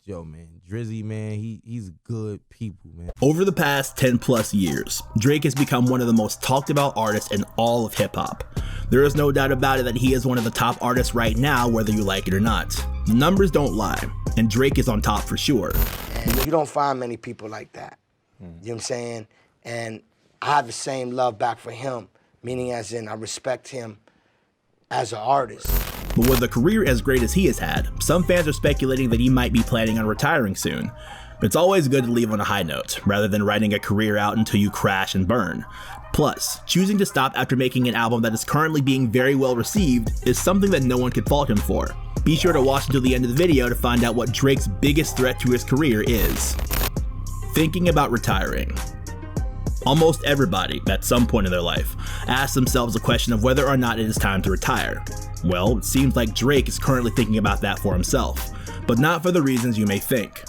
Yo, man, Drizzy, man, he's good people, man. Over the past 10 plus years, Drake has become one of the most talked about artists in all of hip hop. There is no doubt about it that he is one of the top artists right now, whether you like it or not. The numbers don't lie, and Drake is on top for sure. And you don't find many people like that. You know what I'm saying? And I have the same love back for him, meaning as in I respect him as an artist. But with a career as great as he has had, some fans are speculating that he might be planning on retiring soon. It's always good to leave on a high note, rather than writing a career out until you crash and burn. Plus, choosing to stop after making an album that is currently being very well received is something that no one can fault him for. Be sure to watch until the end of the video to find out what Drake's biggest threat to his career is. Thinking about retiring. Almost everybody, at some point in their life, asks themselves the question of whether or not it is time to retire. Well, it seems like Drake is currently thinking about that for himself, but not for the reasons you may think.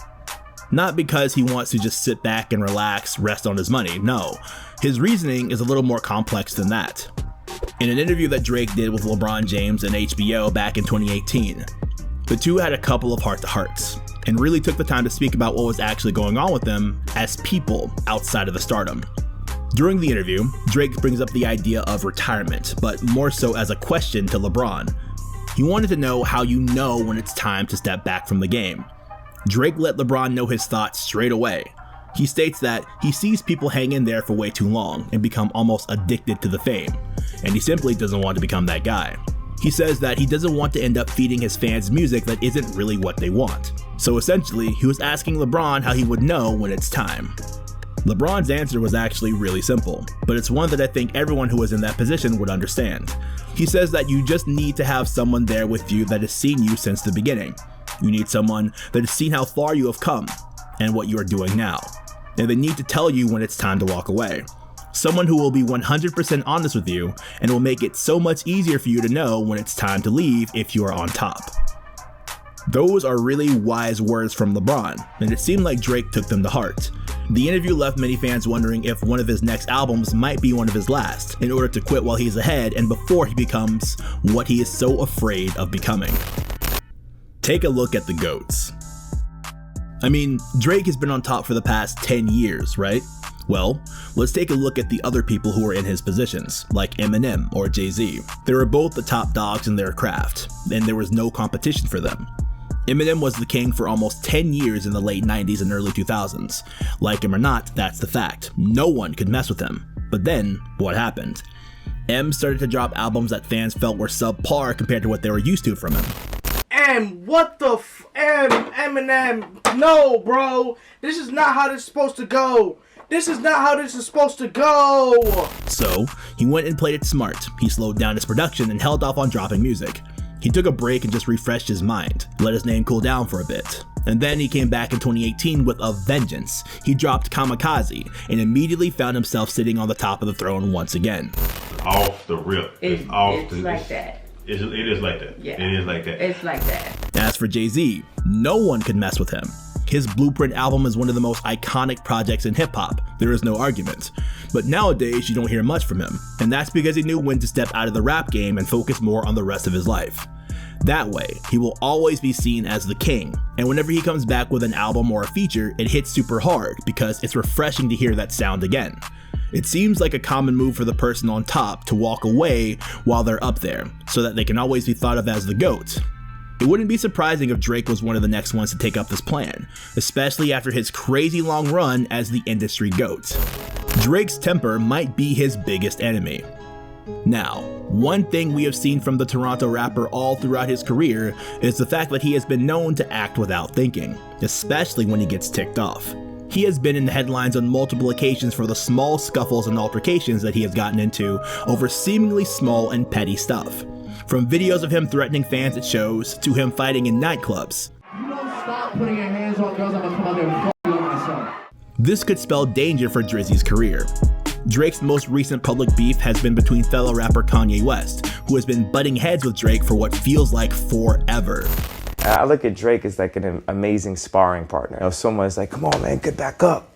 Not because he wants to just sit back and relax, rest on his money, no. His reasoning is a little more complex than that. In an interview that Drake did with LeBron James and HBO back in 2018, the two had a couple of heart-to-hearts, and really took the time to speak about what was actually going on with them as people outside of the stardom. During the interview, Drake brings up the idea of retirement, but more so as a question to LeBron. He wanted to know how you know when it's time to step back from the game. Drake let LeBron know his thoughts straight away. He states that he sees people hang in there for way too long and become almost addicted to the fame, and he simply doesn't want to become that guy. He says that he doesn't want to end up feeding his fans music that isn't really what they want. So essentially, he was asking LeBron how he would know when it's time. LeBron's answer was actually really simple, but it's one that I think everyone who was in that position would understand. He says that you just need to have someone there with you that has seen you since the beginning. You need someone that has seen how far you have come and what you are doing now. And they need to tell you when it's time to walk away. Someone who will be 100% honest with you and will make it so much easier for you to know when it's time to leave if you are on top. Those are really wise words from LeBron, and it seemed like Drake took them to heart. The interview left many fans wondering if one of his next albums might be one of his last, in order to quit while he's ahead and before he becomes what he is so afraid of becoming. Take a look at the GOATs. I mean, Drake has been on top for the past 10 years, right? Well, let's take a look at the other people who are in his positions, like Eminem or Jay-Z. They were both the top dogs in their craft, and there was no competition for them. Eminem was the king for almost 10 years in the late 90s and early 2000s. Like him or not, that's the fact. No one could mess with him. But then, what happened? M started to drop albums that fans felt were subpar compared to what they were used to from him. What the Eminem, no, bro. This is not how this is supposed to go. This is not how this is supposed to go. So, he went and played it smart. He slowed down his production and held off on dropping music. He took a break and just refreshed his mind, let his name cool down for a bit. And then he came back in 2018 with a vengeance. He dropped Kamikaze and immediately found himself sitting on the top of the throne once again. Off the rip. It's like that. It is like that. Yeah. It is like that. It's like that. As for Jay-Z, no one could mess with him. His Blueprint album is one of the most iconic projects in hip-hop, there is no argument. But nowadays you don't hear much from him, and that's because he knew when to step out of the rap game and focus more on the rest of his life. That way, he will always be seen as the king, and whenever he comes back with an album or a feature, it hits super hard because it's refreshing to hear that sound again. It seems like a common move for the person on top to walk away while they're up there, so that they can always be thought of as the GOAT. It wouldn't be surprising if Drake was one of the next ones to take up this plan, especially after his crazy long run as the industry GOAT. Drake's temper might be his biggest enemy. Now, one thing we have seen from the Toronto rapper all throughout his career is the fact that he has been known to act without thinking, especially when he gets ticked off. He has been in the headlines on multiple occasions for the small scuffles and altercations that he has gotten into over seemingly small and petty stuff. From videos of him threatening fans at shows, to him fighting in nightclubs. You don't stop putting your hands on girls, I'm gonna come out there and fuck you on myself. This could spell danger for Drizzy's career. Drake's most recent public beef has been between fellow rapper Kanye West, who has been butting heads with Drake for what feels like forever. I look at Drake as like an amazing sparring partner. You know, someone's like, come on man, get back up.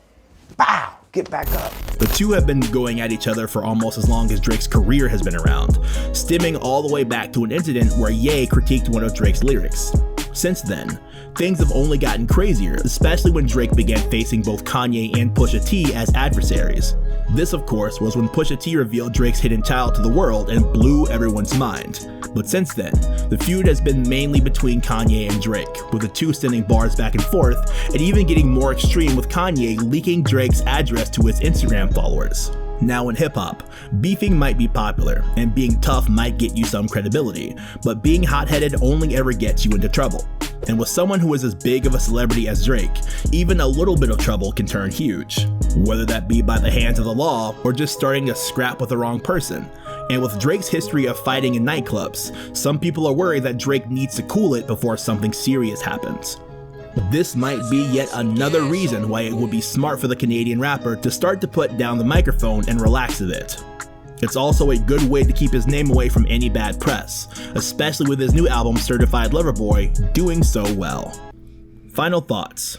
Bow, get back up. The two have been going at each other for almost as long as Drake's career has been around, stemming all the way back to an incident where Ye critiqued one of Drake's lyrics. Since then, things have only gotten crazier, especially when Drake began facing both Kanye and Pusha T as adversaries. This, of course, was when Pusha T revealed Drake's hidden child to the world and blew everyone's mind. But since then, the feud has been mainly between Kanye and Drake, with the two sending bars back and forth, and even getting more extreme with Kanye leaking Drake's address to his Instagram followers. Now in hip-hop, beefing might be popular, and being tough might get you some credibility, but being hot-headed only ever gets you into trouble. And with someone who is as big of a celebrity as Drake, even a little bit of trouble can turn huge, whether that be by the hands of the law or just starting a scrap with the wrong person. And with Drake's history of fighting in nightclubs, some people are worried that Drake needs to cool it before something serious happens. This might be yet another reason why it would be smart for the Canadian rapper to start to put down the microphone and relax a bit. It's also a good way to keep his name away from any bad press, especially with his new album Certified Lover Boy doing so well. Final thoughts.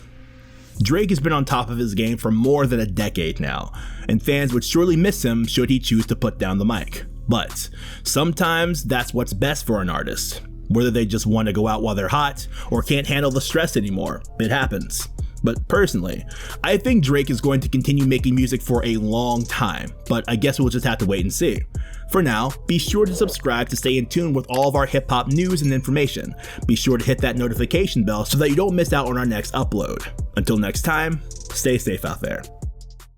Drake has been on top of his game for more than a decade now, and fans would surely miss him should he choose to put down the mic. But sometimes that's what's best for an artist. Whether they just want to go out while they're hot or can't handle the stress anymore, it happens. But personally, I think Drake is going to continue making music for a long time, but I guess we'll just have to wait and see. For now, be sure to subscribe to stay in tune with all of our hip hop news and information. Be sure to hit that notification bell so that you don't miss out on our next upload. Until next time, stay safe out there.